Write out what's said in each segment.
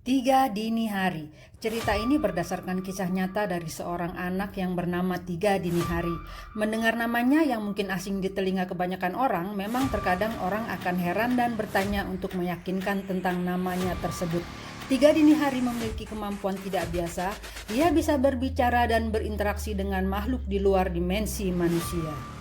Tiga Dini Hari. Cerita ini berdasarkan kisah nyata dari seorang anak yang bernama Tiga Dini Hari. Mendengar namanya yang mungkin asing di telinga kebanyakan orang, memang terkadang orang akan heran dan bertanya untuk meyakinkan tentang namanya tersebut. Tiga Dini Hari memiliki kemampuan tidak biasa. Dia bisa berbicara dan berinteraksi dengan makhluk di luar dimensi manusia.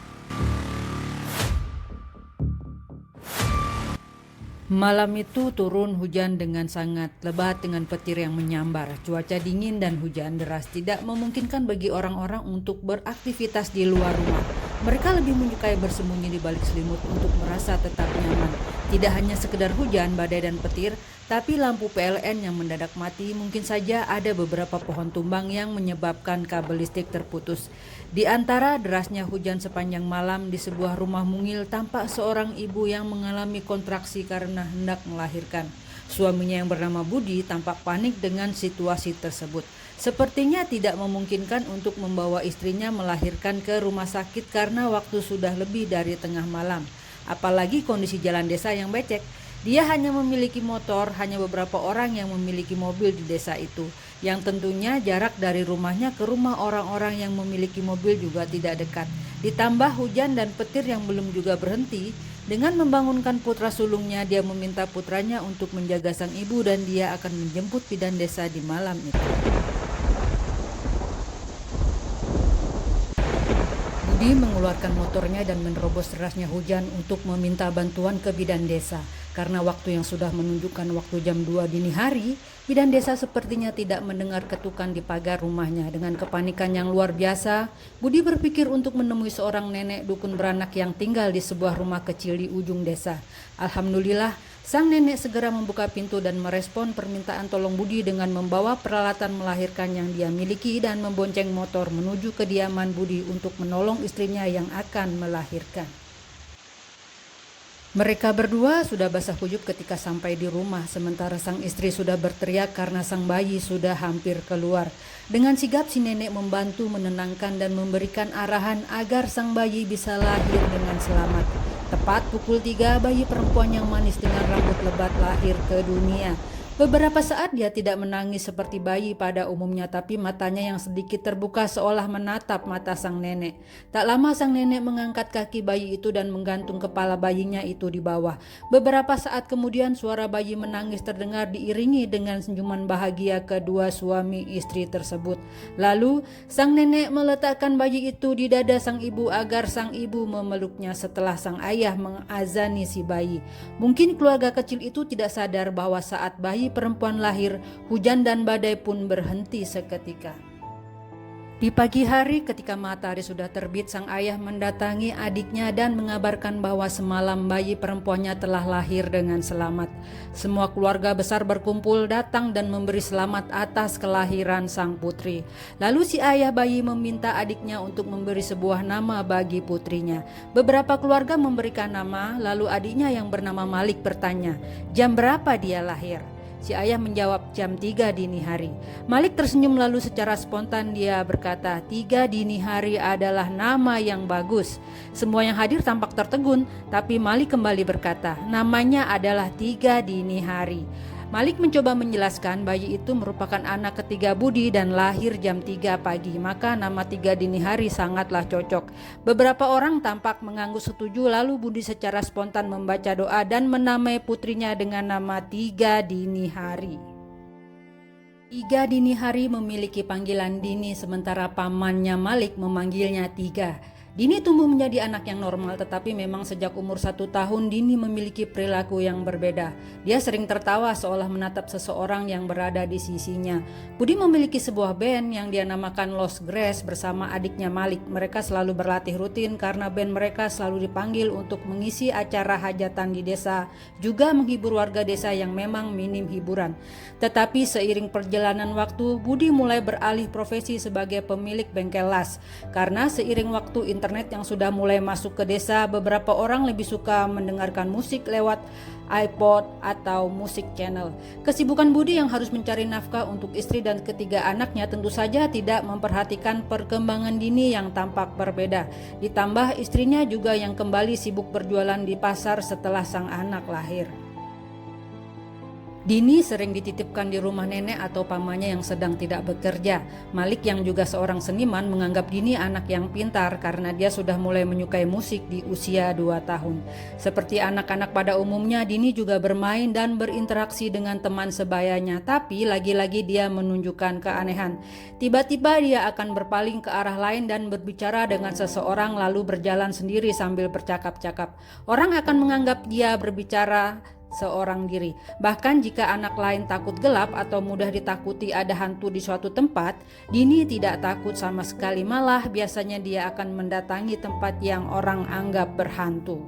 Malam itu turun hujan dengan sangat lebat dengan petir yang menyambar. Cuaca dingin dan hujan deras tidak memungkinkan bagi orang-orang untuk beraktivitas di luar rumah. Mereka lebih menyukai bersembunyi di balik selimut untuk merasa tetap nyaman. Tidak hanya sekedar hujan, badai dan petir, tapi lampu PLN yang mendadak mati. Mungkin saja ada beberapa pohon tumbang yang menyebabkan kabel listrik terputus. Di antara derasnya hujan sepanjang malam, di sebuah rumah mungil tampak seorang ibu yang mengalami kontraksi karena hendak melahirkan. Suaminya yang bernama Budi tampak panik dengan situasi tersebut. Sepertinya tidak memungkinkan untuk membawa istrinya melahirkan ke rumah sakit karena waktu sudah lebih dari tengah malam. Apalagi kondisi jalan desa yang becek. Dia hanya memiliki motor, hanya beberapa orang yang memiliki mobil di desa itu. Yang tentunya jarak dari rumahnya ke rumah orang-orang yang memiliki mobil juga tidak dekat. Ditambah hujan dan petir yang belum juga berhenti. Dengan membangunkan putra sulungnya, dia meminta putranya untuk menjaga sang ibu dan dia akan menjemput bidan desa di malam itu. Budi mengeluarkan motornya dan menerobos derasnya hujan untuk meminta bantuan ke bidan desa. Karena waktu yang sudah menunjukkan waktu jam 2 dini hari, bidan desa sepertinya tidak mendengar ketukan di pagar rumahnya. Dengan kepanikan yang luar biasa, Budi berpikir untuk menemui seorang nenek dukun beranak yang tinggal di sebuah rumah kecil di ujung desa. Alhamdulillah, sang nenek segera membuka pintu dan merespon permintaan tolong Budi dengan membawa peralatan melahirkan yang dia miliki dan membonceng motor menuju kediaman Budi untuk menolong istrinya yang akan melahirkan. Mereka berdua sudah basah kuyup ketika sampai di rumah, sementara sang istri sudah berteriak karena sang bayi sudah hampir keluar. Dengan sigap si nenek membantu menenangkan dan memberikan arahan agar sang bayi bisa lahir dengan selamat. Tepat pukul 3, bayi perempuan yang manis dengan rambut lebat lahir ke dunia. Beberapa saat dia tidak menangis seperti bayi pada umumnya, tapi matanya yang sedikit terbuka seolah menatap mata sang nenek. Tak lama sang nenek mengangkat kaki bayi itu dan menggantung kepala bayinya itu di bawah. Beberapa saat kemudian suara bayi menangis terdengar diiringi dengan senyuman bahagia kedua suami istri tersebut. Lalu sang nenek meletakkan bayi itu di dada sang ibu agar sang ibu memeluknya setelah sang ayah mengazani si bayi. Mungkin keluarga kecil itu tidak sadar bahwa saat bayi perempuan lahir, hujan dan badai pun berhenti seketika. Di pagi hari ketika matahari sudah terbit, sang ayah mendatangi adiknya dan mengabarkan bahwa semalam bayi perempuannya telah lahir dengan selamat. Semua keluarga besar berkumpul datang dan memberi selamat atas kelahiran sang putri. Lalu si ayah bayi meminta adiknya untuk memberi sebuah nama bagi putrinya. Beberapa keluarga memberikan nama, lalu adiknya yang bernama Malik bertanya, jam berapa dia lahir? Si ayah menjawab jam 3 dini hari. Malik tersenyum lalu secara spontan dia berkata, 3 dini hari adalah nama yang bagus. Semua yang hadir tampak tertegun, tapi Malik kembali berkata, namanya adalah 3 dini hari. Malik mencoba menjelaskan bayi itu merupakan anak ketiga Budi dan lahir jam 3 pagi, maka nama 3 dini hari sangatlah cocok. Beberapa orang tampak mengangguk setuju, lalu Budi secara spontan membaca doa dan menamai putrinya dengan nama 3 dini hari. 3 dini hari memiliki panggilan Dini, sementara pamannya Malik memanggilnya Tiga. Dini tumbuh menjadi anak yang normal, tetapi memang sejak umur 1 tahun Dini memiliki perilaku yang berbeda. Dia sering tertawa seolah menatap seseorang yang berada di sisinya. Budi memiliki sebuah band yang dia namakan Lost Grass bersama adiknya Malik. Mereka selalu berlatih rutin karena band mereka selalu dipanggil untuk mengisi acara hajatan di desa, juga menghibur warga desa yang memang minim hiburan. Tetapi seiring perjalanan waktu, Budi mulai beralih profesi sebagai pemilik bengkel las. Karena seiring waktu internet yang sudah mulai masuk ke desa, beberapa orang lebih suka mendengarkan musik lewat iPod atau musik channel. Kesibukan Budi yang harus mencari nafkah untuk istri dan ketiga anaknya tentu saja tidak memperhatikan perkembangan Dini yang tampak berbeda. Ditambah istrinya juga yang kembali sibuk berjualan di pasar setelah sang anak lahir. Dini sering dititipkan di rumah nenek atau pamannya yang sedang tidak bekerja. Malik yang juga seorang seniman menganggap Dini anak yang pintar karena dia sudah mulai menyukai musik di usia 2 tahun. Seperti anak-anak pada umumnya, Dini juga bermain dan berinteraksi dengan teman sebayanya, tapi lagi-lagi dia menunjukkan keanehan. Tiba-tiba dia akan berpaling ke arah lain dan berbicara dengan seseorang lalu berjalan sendiri sambil bercakap-cakap. Orang akan menganggap dia berbicara seorang diri. Bahkan jika anak lain takut gelap atau mudah ditakuti ada hantu di suatu tempat, Dini tidak takut sama sekali, malah biasanya dia akan mendatangi tempat yang orang anggap berhantu.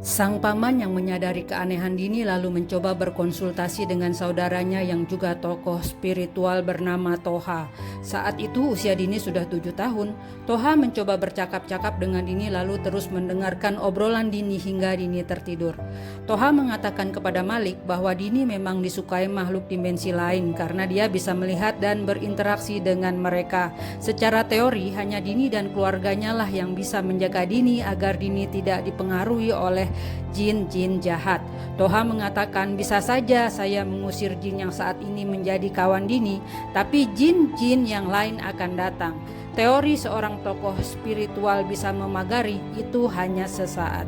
Sang paman yang menyadari keanehan Dini lalu mencoba berkonsultasi dengan saudaranya yang juga tokoh spiritual bernama Toha. Saat itu usia Dini sudah 7 tahun. Toha mencoba bercakap-cakap dengan Dini lalu terus mendengarkan obrolan Dini hingga Dini tertidur. Toha mengatakan kepada Malik bahwa Dini memang disukai makhluk dimensi lain karena dia bisa melihat dan berinteraksi dengan mereka. Secara teori hanya Dini dan keluarganya lah yang bisa menjaga Dini agar Dini tidak dipengaruhi oleh jin-jin jahat. Toha mengatakan bisa saja saya mengusir jin yang saat ini menjadi kawan Dini, tapi jin-jin yang lain akan datang. Teori seorang tokoh spiritual bisa memagari itu hanya sesaat.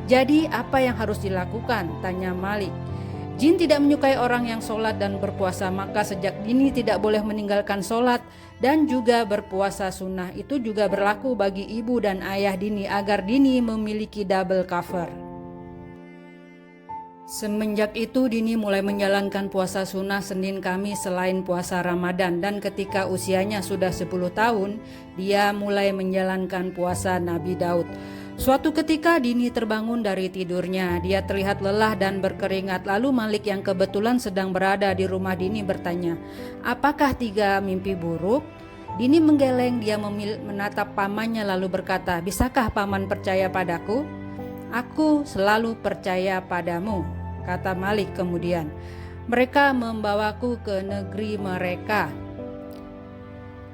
Jadi apa yang harus dilakukan? Tanya Malik. Jin tidak menyukai orang yang sholat dan berpuasa, maka sejak dini tidak boleh meninggalkan sholat dan juga berpuasa sunnah. Itu juga berlaku bagi ibu dan ayah Dini agar Dini memiliki double cover. Semenjak itu Dini mulai menjalankan puasa sunnah Senin Kamis selain puasa Ramadan, dan ketika usianya sudah 10 tahun dia mulai menjalankan puasa Nabi Daud. Suatu ketika Dini terbangun dari tidurnya. Dia terlihat lelah dan berkeringat. Lalu Malik yang kebetulan sedang berada di rumah Dini bertanya, "Apakah 3 mimpi buruk?" Dini menggeleng. Dia menatap pamannya lalu berkata, "Bisakah paman percaya padaku?" "Aku selalu percaya padamu," kata Malik kemudian. "Mereka membawaku ke negeri mereka."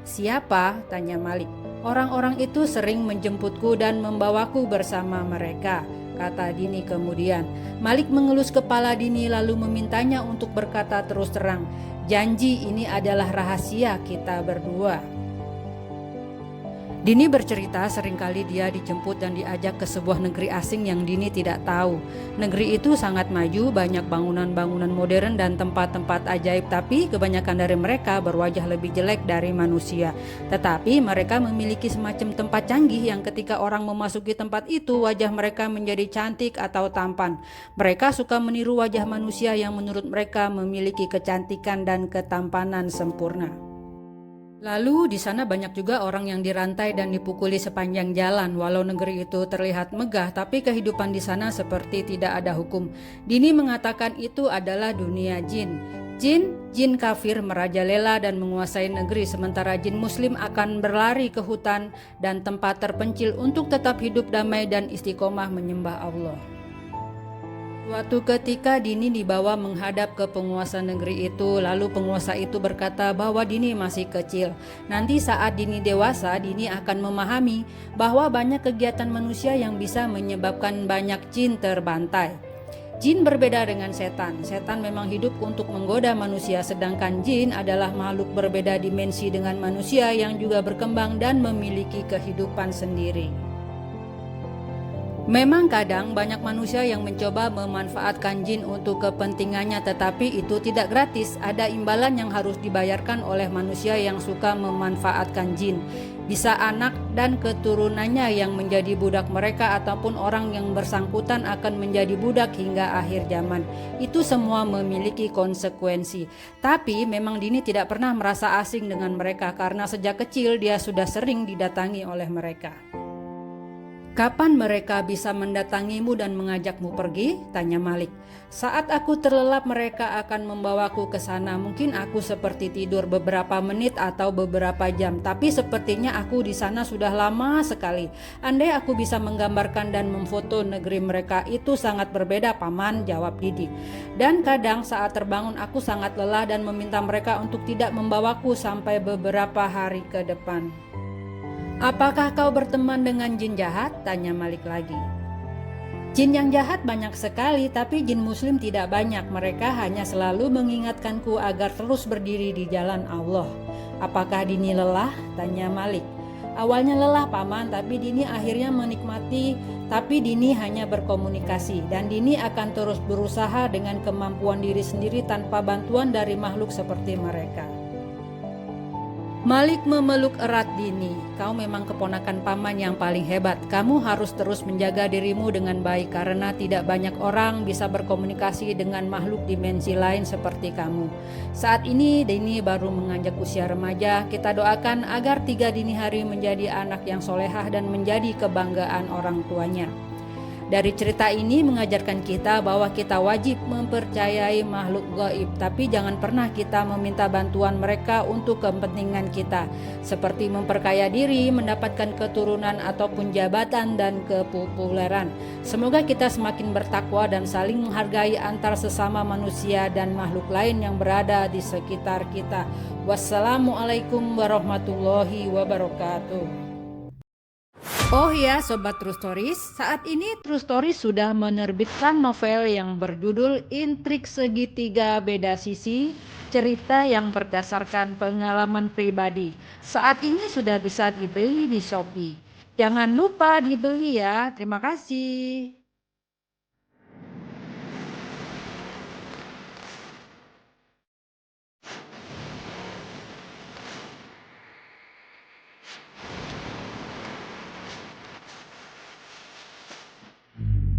"Siapa?" tanya Malik. "Orang-orang itu sering menjemputku dan membawaku bersama mereka," kata Dini kemudian. Malik mengelus kepala Dini lalu memintanya untuk berkata terus terang, "Janji ini adalah rahasia kita berdua." Dini bercerita seringkali dia dijemput dan diajak ke sebuah negeri asing yang Dini tidak tahu. Negeri itu sangat maju, banyak bangunan-bangunan modern dan tempat-tempat ajaib, tapi kebanyakan dari mereka berwajah lebih jelek dari manusia. Tetapi mereka memiliki semacam tempat canggih yang ketika orang memasuki tempat itu wajah mereka menjadi cantik atau tampan. Mereka suka meniru wajah manusia yang menurut mereka memiliki kecantikan dan ketampanan sempurna. Lalu di sana banyak juga orang yang dirantai dan dipukuli sepanjang jalan. Walau negeri itu terlihat megah, tapi kehidupan di sana seperti tidak ada hukum. Dini mengatakan itu adalah dunia jin. Jin kafir merajalela dan menguasai negeri, sementara jin muslim akan berlari ke hutan dan tempat terpencil untuk tetap hidup damai dan istiqomah menyembah Allah. Suatu ketika Dini dibawa menghadap ke penguasa negeri itu, lalu penguasa itu berkata bahwa Dini masih kecil. Nanti saat Dini dewasa, Dini akan memahami bahwa banyak kegiatan manusia yang bisa menyebabkan banyak jin terbantai. Jin berbeda dengan setan. Setan memang hidup untuk menggoda manusia, sedangkan jin adalah makhluk berbeda dimensi dengan manusia yang juga berkembang dan memiliki kehidupan sendiri. Memang kadang banyak manusia yang mencoba memanfaatkan jin untuk kepentingannya, tetapi itu tidak gratis. Ada imbalan yang harus dibayarkan oleh manusia yang suka memanfaatkan jin. Bisa anak dan keturunannya yang menjadi budak mereka, ataupun orang yang bersangkutan akan menjadi budak hingga akhir zaman. Itu semua memiliki konsekuensi. Tapi memang Dini tidak pernah merasa asing dengan mereka karena sejak kecil dia sudah sering didatangi oleh mereka. "Kapan mereka bisa mendatangimu dan mengajakmu pergi?" tanya Malik. "Saat aku terlelap mereka akan membawaku ke sana. Mungkin aku seperti tidur beberapa menit atau beberapa jam, tapi sepertinya aku di sana sudah lama sekali. Andai aku bisa menggambarkan dan memfoto negeri mereka, itu sangat berbeda, Paman," jawab Didi. "Dan kadang saat terbangun aku sangat lelah dan meminta mereka untuk tidak membawaku sampai beberapa hari ke depan." "Apakah kau berteman dengan jin jahat?" tanya Malik lagi. Jin yang jahat banyak sekali, tapi jin muslim tidak banyak. Mereka hanya selalu mengingatkanku agar terus berdiri di jalan Allah. Apakah Dini lelah? Tanya Malik. Awalnya lelah paman, tapi Dini akhirnya menikmati. Tapi Dini hanya berkomunikasi, dan Dini akan terus berusaha dengan kemampuan diri sendiri tanpa bantuan dari makhluk seperti mereka. Malik memeluk erat Dini. Kau memang keponakan paman yang paling hebat. Kamu harus terus menjaga dirimu dengan baik karena tidak banyak orang bisa berkomunikasi dengan makhluk dimensi lain seperti kamu. Saat ini Dini baru menganjak usia remaja. Kita doakan agar 3 dini hari menjadi anak yang solehah dan menjadi kebanggaan orang tuanya. Dari cerita ini mengajarkan kita bahwa kita wajib mempercayai makhluk gaib, tapi jangan pernah kita meminta bantuan mereka untuk kepentingan kita, seperti memperkaya diri, mendapatkan keturunan ataupun jabatan dan kepopuleran. Semoga kita semakin bertakwa dan saling menghargai antar sesama manusia dan makhluk lain yang berada di sekitar kita. Wassalamualaikum warahmatullahi wabarakatuh. Oh ya Sobat True Stories, saat ini True Stories sudah menerbitkan novel yang berjudul Intrik Segitiga Beda Sisi, cerita yang berdasarkan pengalaman pribadi. Saat ini sudah bisa dibeli di Shopee. Jangan lupa dibeli ya, terima kasih.